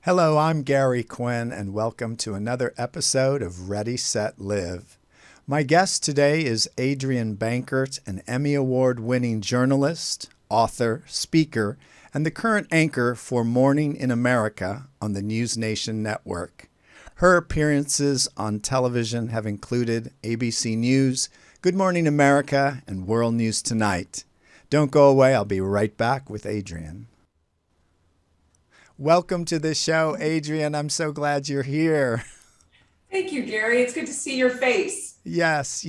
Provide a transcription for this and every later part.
Hello, I'm Gary Quinn, and welcome to another episode of Ready, Set, Live. My guest today is Adrienne Bankert, an Emmy Award-winning journalist, author, speaker, and the current anchor for Morning in America on the Newsnation network. Her appearances on television have included ABC News, Good Morning America, and World News Tonight. Don't go away, I'll be right back with Adrienne. Welcome to the show, Adrienne. I'm so glad you're here. Thank you, Gary. It's good to see your face. Yes,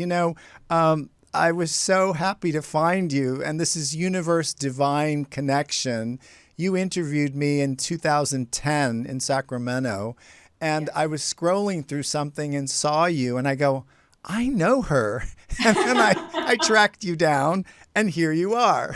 I was so happy to find you, and this is Universe Divine Connection. You interviewed me in 2010 in Sacramento, and I was scrolling through something and saw you, and I go, I know her. And then I tracked you down, and here you are.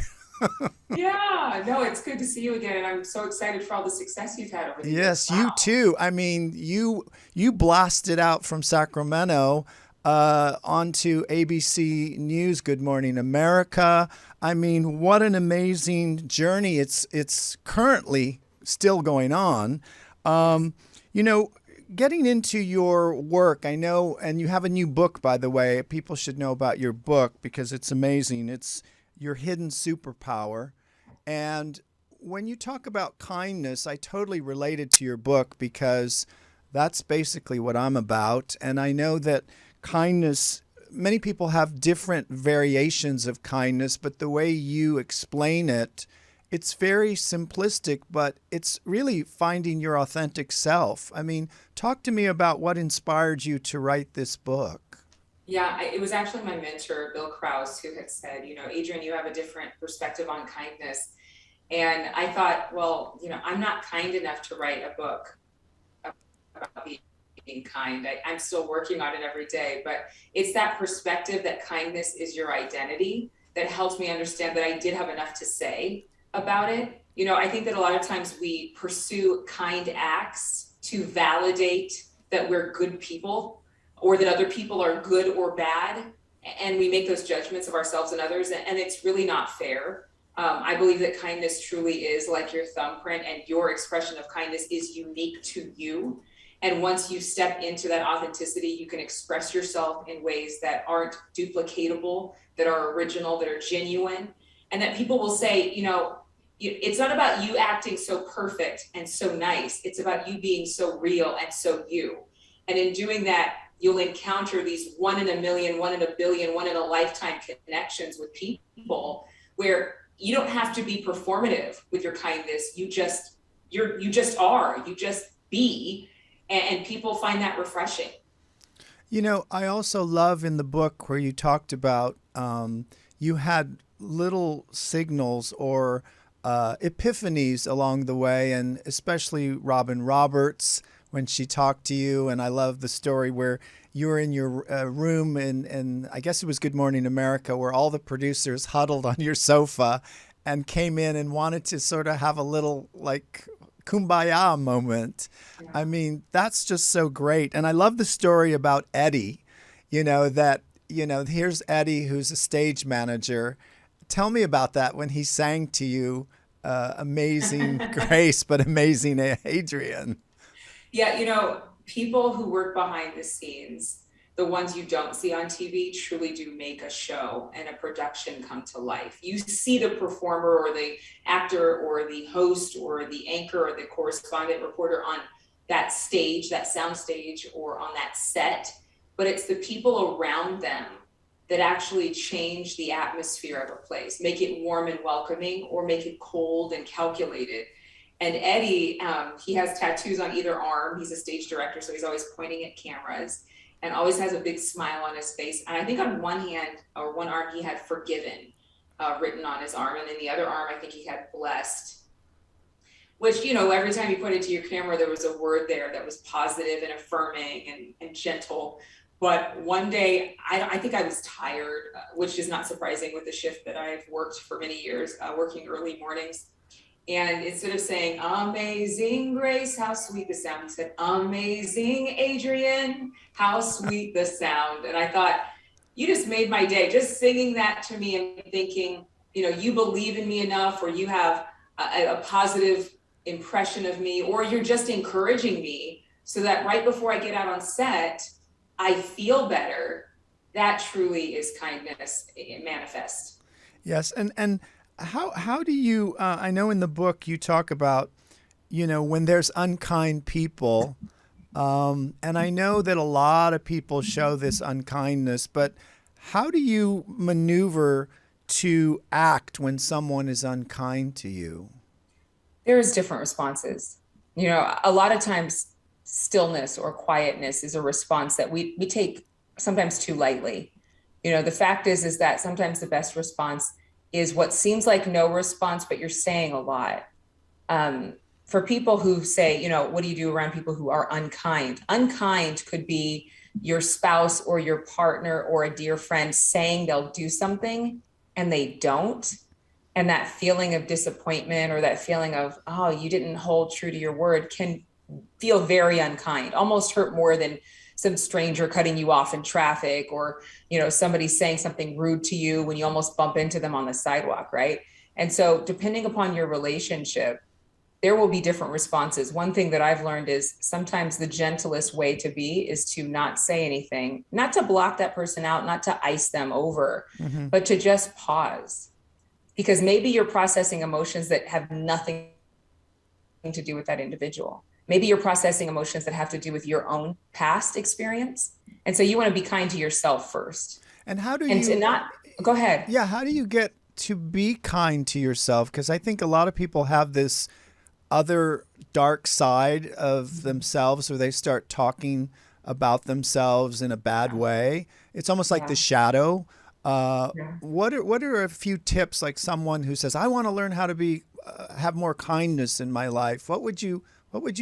Yeah, no, it's good to see you again, and I'm so excited for all the success you've had over the years. Yes, you Wow. too. I mean, you blasted out from Sacramento onto ABC News, Good Morning America. I mean, what an amazing journey! It's currently still going on. Um, you know, Getting into your work, I know, and you have a new book, by the way. People should know about your book because it's amazing. It's Your Hidden Superpower. And when you talk about kindness, I totally related to your book because that's basically what I'm about. And I know that kindness, many people have different variations of kindness, but the way you explain it, it's very simplistic, but it's really finding your authentic self. I mean, talk to me about what inspired you to write this book. Yeah, it was actually my mentor, Bill Krause, who had said, Adrienne, you have a different perspective on kindness. And I thought, well, I'm not kind enough to write a book about being kind. I'm still working on it every day, but it's that perspective that kindness is your identity that helps me understand that I did have enough to say about it. I think that a lot of times we pursue kind acts to validate that we're good people or that other people are good or bad. And we make those judgments of ourselves and others. And it's really not fair. I believe that kindness truly is like your thumbprint, and your expression of kindness is unique to you. And once you step into that authenticity, you can express yourself in ways that aren't duplicatable, that are original, that are genuine, and that people will say, it's not about you acting so perfect and so nice. It's about you being so real and so you. And in doing that, you'll encounter these 1 in a million, 1 in a billion, 1 in a lifetime connections with people where you don't have to be performative with your kindness. You just are, you just be, and people find that refreshing. I also love in the book where you talked about you had little signals or epiphanies along the way, and especially Robin Roberts when she talked to you. And I love the story where you were in your room in I guess it was Good Morning America, where all the producers huddled on your sofa and came in and wanted to sort of have a little like kumbaya moment. I Yeah. mean, that's just so great. And I love the story about Eddie, here's Eddie, who's a stage manager. Tell me about that when he sang to you, Amazing Grace, but Amazing Adrian. Yeah, people who work behind the scenes, the ones you don't see on TV, truly do make a show and a production come to life. You see the performer or the actor or the host or the anchor or the correspondent reporter on that stage, that sound stage, or on that set, but it's the people around them that actually change the atmosphere of a place, make it warm and welcoming, or make it cold and calculated. And Eddie, he has tattoos on either arm. He's a stage director, so he's always pointing at cameras and always has a big smile on his face. And I think on one hand or one arm, he had forgiven written on his arm. And then the other arm, I think he had blessed, which, every time you pointed to your camera, there was a word there that was positive and affirming and gentle. But one day, I think I was tired, which is not surprising with the shift that I've worked for many years, working early mornings. And instead of saying, Amazing Grace, how sweet the sound, he said, Amazing Adrienne, how sweet the sound. And I thought, you just made my day, just singing that to me and thinking, you believe in me enough, or you have a positive impression of me, or you're just encouraging me so that right before I get out on set, I feel better. That truly is kindness manifest. Yes, and how do you? I know in the book you talk about, when there's unkind people, and I know that a lot of people show this unkindness, but how do you maneuver to act when someone is unkind to you? There's different responses. A lot of times stillness or quietness is a response that we take sometimes too lightly. The fact is that sometimes the best response is what seems like no response, but you're saying a lot. For people who say, what do you do around people who are unkind? Unkind could be your spouse or your partner or a dear friend saying they'll do something and they don't. And that feeling of disappointment or that feeling of, oh, you didn't hold true to your word can feel very unkind, almost hurt more than some stranger cutting you off in traffic, or, somebody saying something rude to you when you almost bump into them on the sidewalk, right? And so depending upon your relationship, there will be different responses. One thing that I've learned is sometimes the gentlest way to be is to not say anything, not to block that person out, not to ice them over, Mm-hmm. but to just pause. Because maybe you're processing emotions that have nothing to do with that individual. Maybe you're processing emotions that have to do with your own past experience. And so you want to be kind to yourself first. And how do And to you? not, go ahead. Yeah, how do you get to be kind to yourself? Because I think a lot of people have this other dark side of themselves where they start talking about themselves in a bad way. It's almost like the Yeah. shadow. Yeah. What are a few tips, like someone who says, "I want to learn how to be have more kindness in my life"? What would you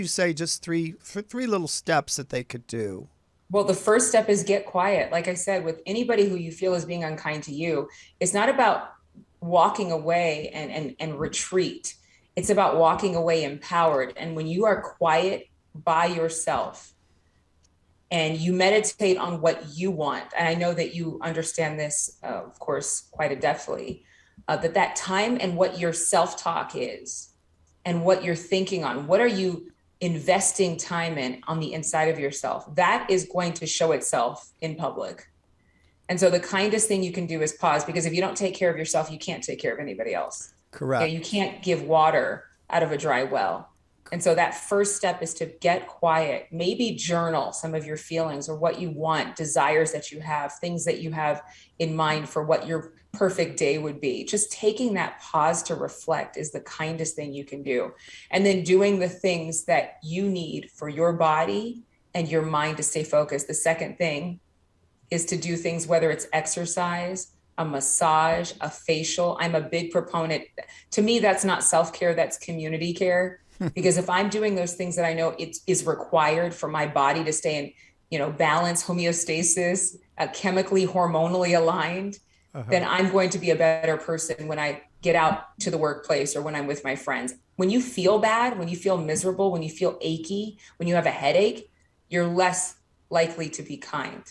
say? Just three little steps that they could do. Well, the first step is get quiet. Like I said, with anybody who you feel is being unkind to you, it's not about walking away and retreat. It's about walking away empowered. And when you are quiet by yourself and you meditate on what you want, and I know that you understand this, of course, quite adeptly, that time and what your self-talk is and what you're thinking on, what are you investing time in on the inside of yourself, that is going to show itself in public. And so the kindest thing you can do is pause, because if you don't take care of yourself, you can't take care of anybody else. You Correct. can't give water out of a dry well. And so that first step is to get quiet, maybe journal some of your feelings or what you want, desires that you have, things that you have in mind for what your perfect day would be. Just taking that pause to reflect is the kindest thing you can do. And then doing the things that you need for your body and your mind to stay focused. The second thing is to do things, whether it's exercise, a massage, a facial. I'm a big proponent. To me, that's not self-care, that's community care. Because if I'm doing those things that I know it is required for my body to stay in, balance, homeostasis, chemically, hormonally aligned, then I'm going to be a better person when I get out to the workplace or when I'm with my friends. When you feel bad, when you feel miserable, when you feel achy, when you have a headache, you're less likely to be kind.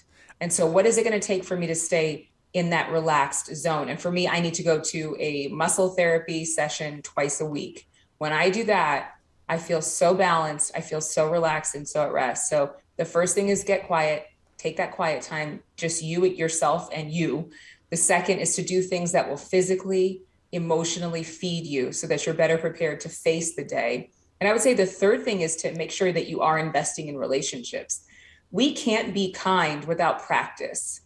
And so what is it going to take for me to stay in that relaxed zone? And for me, I need to go to a muscle therapy session twice a week. When I do that, I feel so balanced. I feel so relaxed and so at rest. So the first thing is get quiet, take that quiet time, just you, yourself, and you. The second is to do things that will physically, emotionally feed you so that you're better prepared to face the day. And I would say the third thing is to make sure that you are investing in relationships. We can't be kind without practice.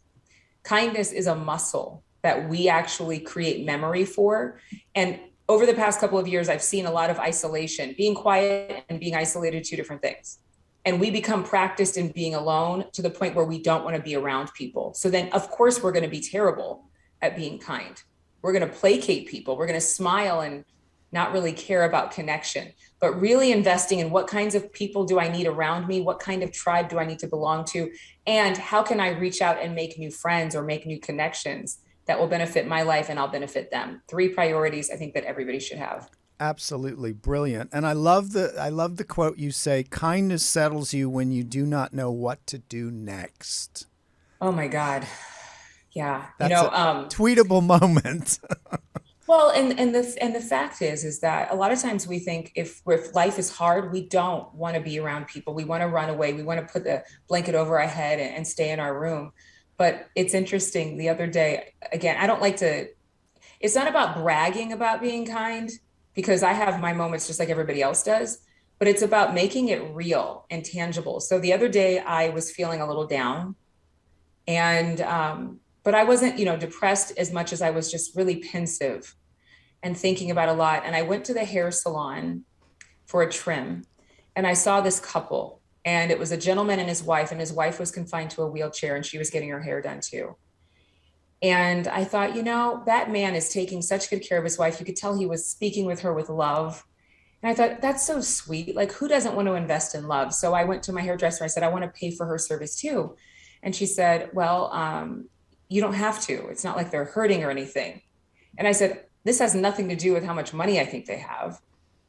Kindness is a muscle that we actually create memory for. And over the past couple of years, I've seen a lot of isolation. Being quiet and being isolated, two different things. And we become practiced in being alone to the point where we don't want to be around people. So then, of course, we're going to be terrible at being kind. We're going to placate people. We're going to smile and not really care about connection, but really investing in what kinds of people do I need around me? What kind of tribe do I need to belong to? And how can I reach out and make new friends or make new connections that will benefit my life and I'll benefit them? Three priorities I think that everybody should have. Absolutely brilliant. And I love the quote you say, kindness settles you when you do not know what to do next. Oh my God. Yeah. That's a tweetable moment. Well, and the fact is that a lot of times we think if life is hard, we don't want to be around people. We want to run away. We want to put the blanket over our head and stay in our room. But it's interesting. The other day, again, I don't like to. It's not about bragging about being kind because I have my moments just like everybody else does. But it's about making it real and tangible. So the other day, I was feeling a little down, and but I wasn't, depressed as much as I was just really pensive and thinking about a lot. And I went to the hair salon for a trim, and I saw this couple, and it was a gentleman and his wife was confined to a wheelchair, and she was getting her hair done too. And I thought, that man is taking such good care of his wife. You could tell he was speaking with her with love. And I thought, that's so sweet. Like, who doesn't want to invest in love? So I went to my hairdresser. I said, I want to pay for her service too. And she said, well, you don't have to. It's not like they're hurting or anything. And I said, this has nothing to do with how much money I think they have.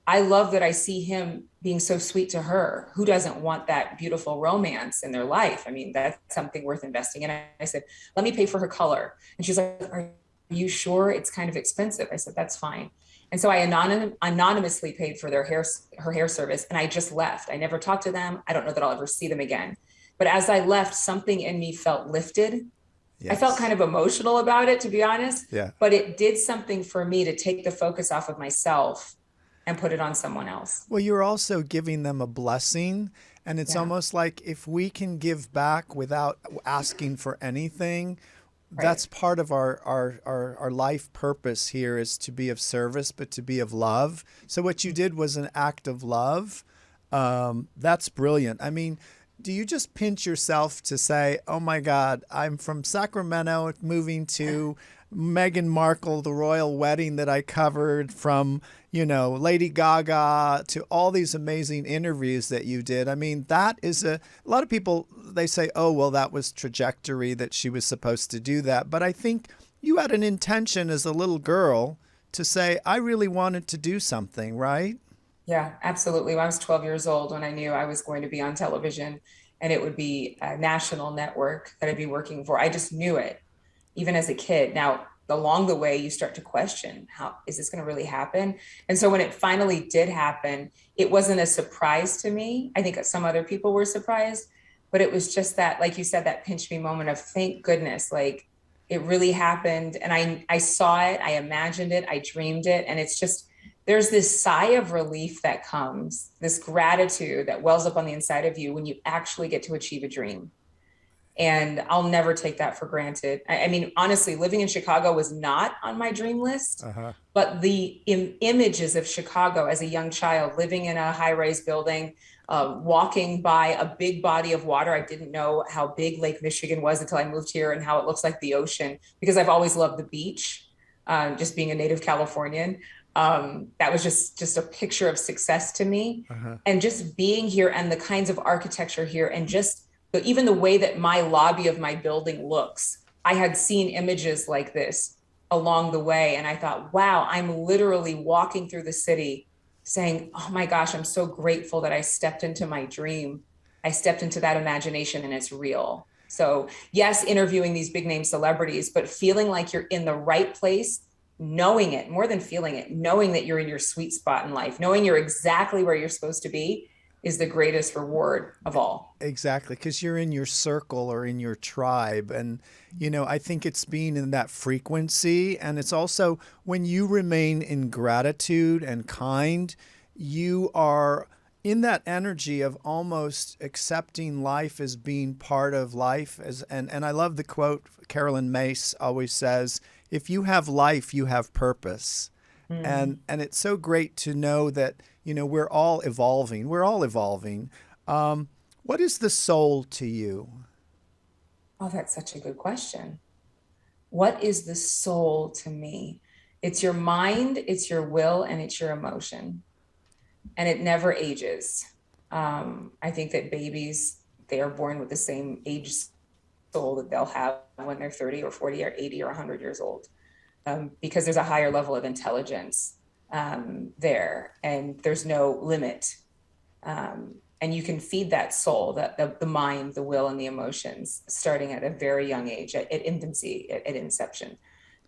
I love that I see him being so sweet to her. Who doesn't want that beautiful romance in their life? I mean, that's something worth investing in. I said, let me pay for her color. And she's like, are you sure? It's kind of expensive. I said, that's fine. And so I anonymously paid for her hair service, and I just left. I never talked to them. I don't know that I'll ever see them again. But as I left, something in me felt lifted. Yes. I felt kind of emotional about it, to be honest. Yeah. But it did something for me to take the focus off of myself and put it on someone else. Well, you're also giving them a blessing. And it's almost like if we can give back without asking for anything, right. That's part of our life purpose here, is to be of service, but to be of love. So what you did was an act of love. That's brilliant. I mean, do you just pinch yourself to say, oh my God, I'm from Sacramento, moving to Meghan Markle, the royal wedding that I covered, from, Lady Gaga to all these amazing interviews that you did. I mean, that is a lot of people, they say, oh, well, that was trajectory, that she was supposed to do that. But I think you had an intention as a little girl to say, I really wanted to do something, right? Yeah, absolutely. I was 12 years old when I knew I was going to be on television, and it would be a national network that I'd be working for. I just knew it, even as a kid. Now, along the way, you start to question, how is this going to really happen? And so when it finally did happen, it wasn't a surprise to me. I think some other people were surprised, but it was just that, like you said, that pinch me moment of thank goodness, like it really happened. And I saw it, I imagined it, I dreamed it. And it's just, there's this sigh of relief that comes, this gratitude that wells up on the inside of you when you actually get to achieve a dream. And I'll never take that for granted. I mean, honestly, living in Chicago was not on my dream list, but the images of Chicago as a young child, living in a high-rise building, walking by a big body of water. I didn't know how big Lake Michigan was until I moved here, and how it looks like the ocean, because I've always loved the beach, just being a native Californian. That was just a picture of success to me. And just being here and the kinds of architecture here, and just even the way that my lobby of my building looks. I had seen images like this along the way, and I thought, wow, I'm literally walking through the city saying, oh my gosh, I'm so grateful that I stepped into my dream. I stepped into that imagination, and it's real. So yes, interviewing these big name celebrities, but feeling like you're in the right place, knowing it, more than feeling it, knowing that you're in your sweet spot in life, knowing you're exactly where you're supposed to be, is the greatest reward of all. Exactly, because you're in your circle or in your tribe. And, I think it's being in that frequency. And it's also when you remain in gratitude and kind, you are in that energy of almost accepting life as being part of life. And I love the quote Carolyn Mace always says, if you have life, you have purpose. And it's so great to know that, we're all evolving. We're all evolving. What is the soul to you? Oh, that's such a good question. What is the soul to me? It's your mind, it's your will, and it's your emotion. And it never ages. I think that babies, they are born with the same age soul that they'll have when they're 30 or 40 or 80 or 100 years old. Because there's a higher level of intelligence there, and there's no limit. And you can feed that soul, the mind, the will, and the emotions, starting at a very young age, at infancy, at inception.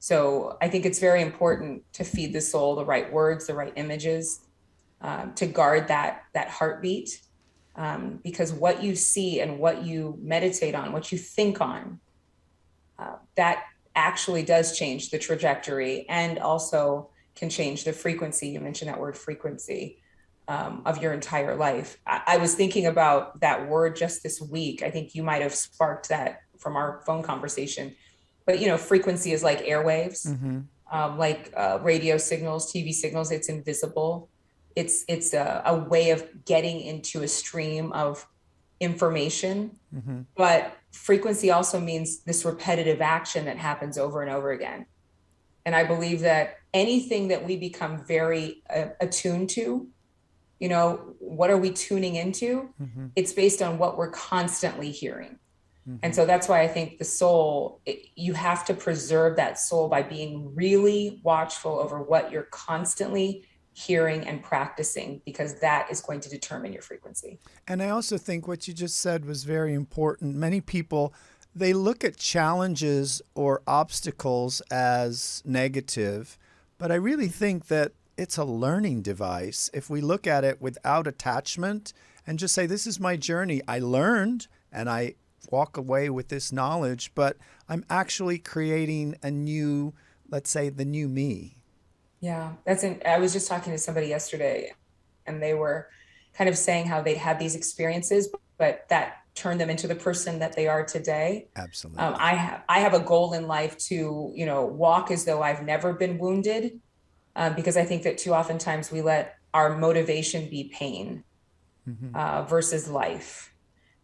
So I think it's very important to feed the soul the right words, the right images, to guard that heartbeat, because what you see and what you meditate on, what you think on, that actually does change the trajectory and also can change the frequency. You mentioned that word frequency, of your entire life. I was thinking about that word just this week. I think you might have sparked that from our phone conversation. But, frequency is like airwaves, like radio signals, TV signals. It's invisible. It's a way of getting into a stream of information. But frequency also means this repetitive action that happens over and over again. And I believe that anything that we become very attuned to, what are we tuning into? It's based on what we're constantly hearing. And so that's why I think the soul, you have to preserve that soul by being really watchful over what you're constantly hearing and practicing, because that is going to determine your frequency. And I also think what you just said was very important. Many people, they look at challenges or obstacles as negative, but I really think that it's a learning device. If we look at it without attachment and just say, this is my journey, I learned and I walk away with this knowledge, but I'm actually creating a new, let's say, the new me. Yeah, I was just talking to somebody yesterday, and they were kind of saying how they'd had these experiences, but that turned them into the person that they are today. Absolutely. I have a goal in life to, walk as though I've never been wounded, because I think that too oftentimes we let our motivation be pain versus life.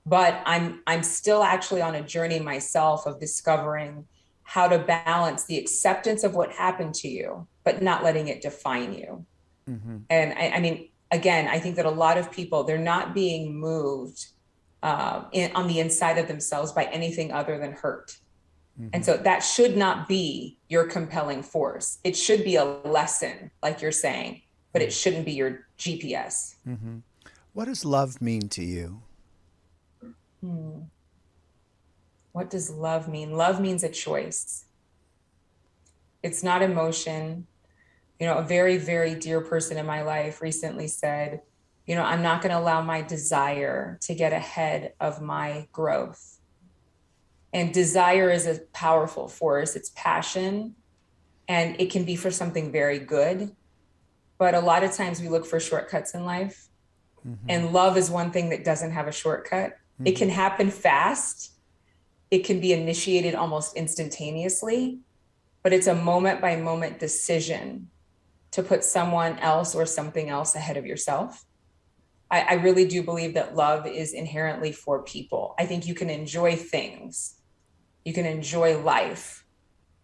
But I'm still actually on a journey myself of discovering how to balance the acceptance of what happened to you, but not letting it define you. And I mean, again, I think that a lot of people, they're not being moved on the inside of themselves by anything other than hurt. And so that should not be your compelling force. It should be a lesson, like you're saying, but it shouldn't be your GPS. What does love mean to you? What does love mean? Love means a choice. It's not emotion. A very, very dear person in my life recently said, I'm not going to allow my desire to get ahead of my growth. And desire is a powerful force. It's passion, and it can be for something very good. But a lot of times we look for shortcuts in life. And love is one thing that doesn't have a shortcut. It can happen fast. It can be initiated almost instantaneously, but it's a moment by moment decision to put someone else or something else ahead of yourself. I really do believe that love is inherently for people. I think you can enjoy things, you can enjoy life,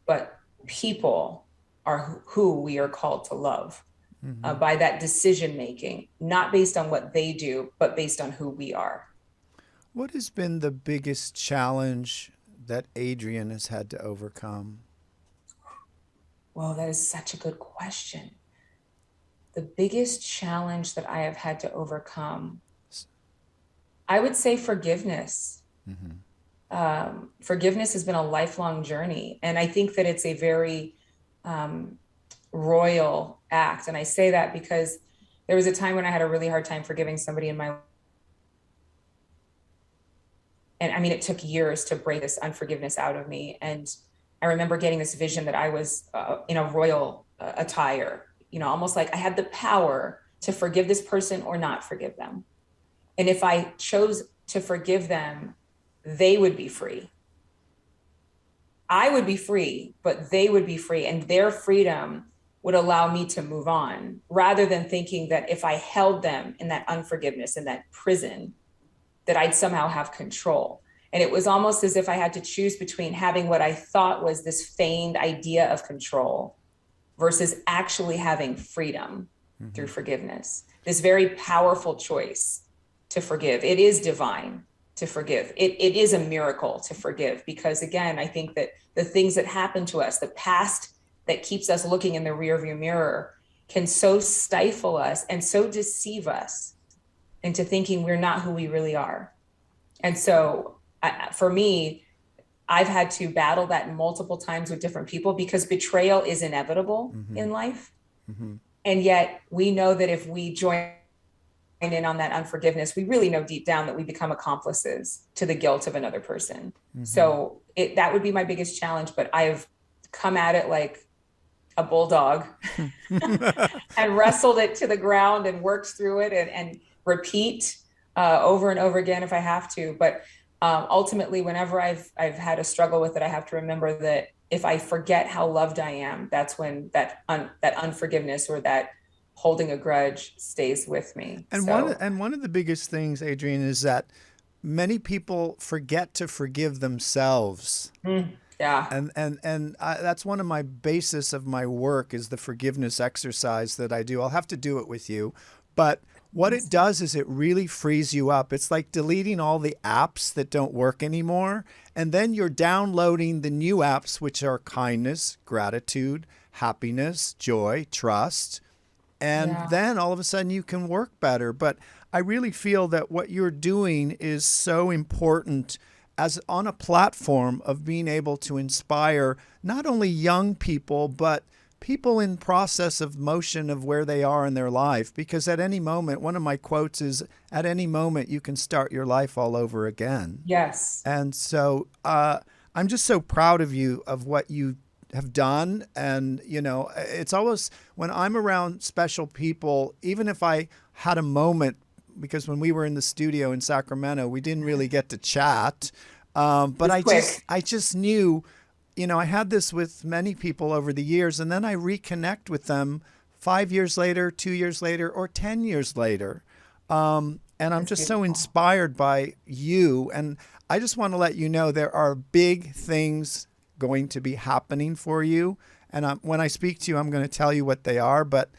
but people are who we are called to love by that decision making, not based on what they do, but based on who we are. What has been the biggest challenge that Adrienne has had to overcome? Well, that is such a good question. The biggest challenge that I have had to overcome, I would say forgiveness. Forgiveness has been a lifelong journey. And I think that it's a very royal act. And I say that because there was a time when I had a really hard time forgiving somebody in my life. And I mean, it took years to break this unforgiveness out of me. And I remember getting this vision that I was in a royal attire, almost like I had the power to forgive this person or not forgive them. And if I chose to forgive them, they would be free. I would be free, but they would be free. And their freedom would allow me to move on, rather than thinking that if I held them in that unforgiveness, in that prison, that I'd somehow have control. And it was almost as if I had to choose between having what I thought was this feigned idea of control versus actually having freedom through forgiveness. This very powerful choice to forgive. It is divine to forgive. It is a miracle to forgive, because again, I think that the things that happen to us, the past that keeps us looking in the rearview mirror, can so stifle us and so deceive us into thinking we're not who we really are. And so for me, I've had to battle that multiple times with different people because betrayal is inevitable in life. And yet we know that if we join in on that unforgiveness, we really know deep down that we become accomplices to the guilt of another person. So that would be my biggest challenge, but I've come at it like a bulldog and wrestled it to the ground and worked through it and repeat over and over again if I have to. But ultimately, whenever I've had a struggle with it, I have to remember that if I forget how loved I am, that's when that unforgiveness or that holding a grudge stays with me. And one of the biggest things, Adrienne, is that many people forget to forgive themselves. Yeah. And that's one of my basis of my work is the forgiveness exercise that I do. I'll have to do it with you. But what it does is it really frees you up. It's like deleting all the apps that don't work anymore. And then you're downloading the new apps, which are kindness, gratitude, happiness, joy, trust. And then all of a sudden you can work better. But I really feel that what you're doing is so important as on a platform of being able to inspire not only young people, but people in process of motion of where they are in their life. Because at any moment, one of my quotes is, at any moment, you can start your life all over again. Yes. And so I'm just so proud of you, of what you have done. And, you know, it's always when I'm around special people, even if I had a moment, because when we were in the studio in Sacramento, we didn't really get to chat. But I just knew, you know, I had this with many people over the years, and then I reconnect with them 5 years later, 2 years later, or 10 years later. And I'm just so inspired by you. And I just want to let you know there are big things going to be happening for you. And when I speak to you, I'm going to tell you what they are. But,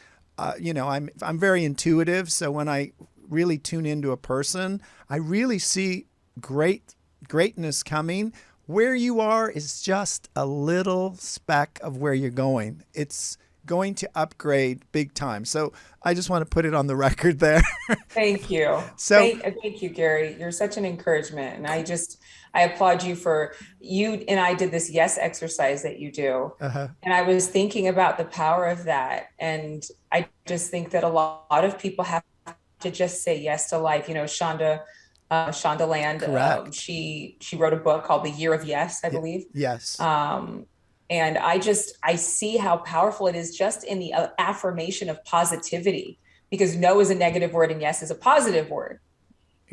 you know, I'm very intuitive. So when I really tune into a person, I really see greatness coming. Where you are is just a little speck of where you're going. It's going to upgrade big time. So I just want to put it on the record there. Thank you. Thank you, Gary. You're such an encouragement. And I applaud you you and I did this yes exercise that you do. And I was thinking about the power of that. And I just think that a lot of people have to just say yes to life. You know, Shonda Land, she wrote a book called The Year of Yes, I believe. Yes. And I see how powerful it is just in the affirmation of positivity, because no is a negative word and yes is a positive word.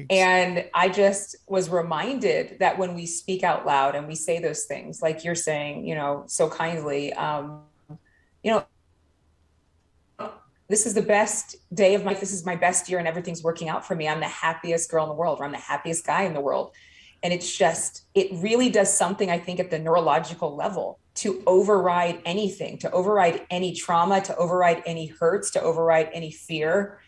And I just was reminded that when we speak out loud and we say those things, like you're saying, you know, so kindly, you know, this is the best day of this is my best year and everything's working out for me. I'm the happiest girl in the world, or I'm the happiest guy in the world. And it really does something, I think, at the neurological level to override anything, to override any trauma, to override any hurts, to override any fear.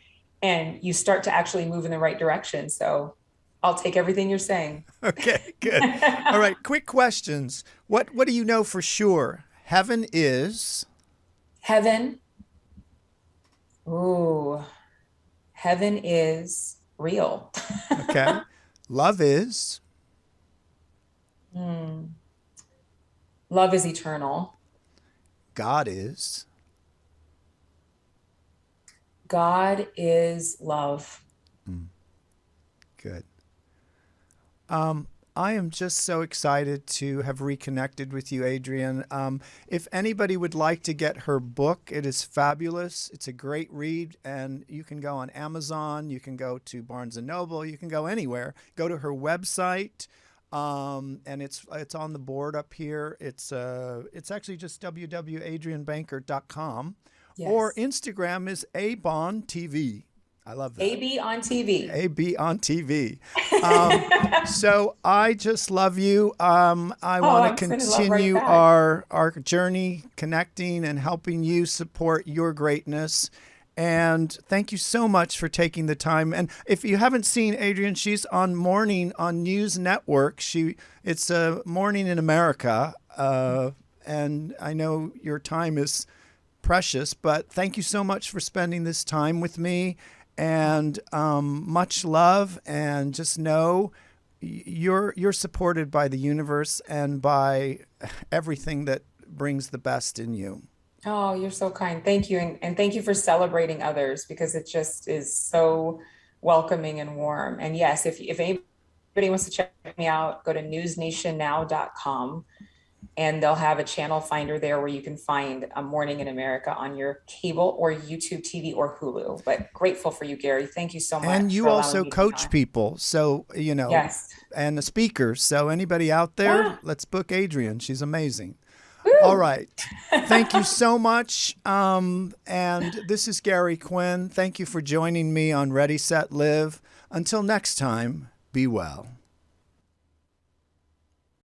And you start to actually move in the right direction. So I'll take everything you're saying. Okay, good. All right, quick questions. What do you know for sure? Heaven is? Heaven. Ooh, heaven is real. Okay. Love is? Love is eternal. God is? God is love. Good. I am just so excited to have reconnected with you, Adrienne. If anybody would like to get her book, it is fabulous. It's a great read, and you can go on Amazon. You can go to Barnes & Noble. You can go anywhere. Go to her website, and it's on the board up here. It's actually just www.adriennebankert.com. Yes. Or Instagram is ABON.TV. I love that. AB on TV. AB on TV. So I just love you. I want to continue our journey, connecting and helping you support your greatness. And thank you so much for taking the time. And if you haven't seen Adrienne, she's on Morning on News Network. It's a Morning in America. And I know your time is precious, but thank you so much for spending this time with me. And much love, and just know, you're supported by the universe and by everything that brings the best in you. Oh, you're so kind. Thank you. And thank you for celebrating others because it just is so welcoming and warm. And yes, if anybody wants to check me out, go to newsnationnow.com and they'll have a channel finder there where you can find A Morning in America on your cable or YouTube TV or Hulu. But grateful for you, Gary. Thank you so much. And you for allowing also me to be coach on. people. So, Yes. and a speaker. So anybody out there, Ah, let's book Adrienne. She's amazing. woo. All right. Thank you so much. And this is Gary Quinn. Thank you for joining me on Ready, Set, Live. Until next time, be well.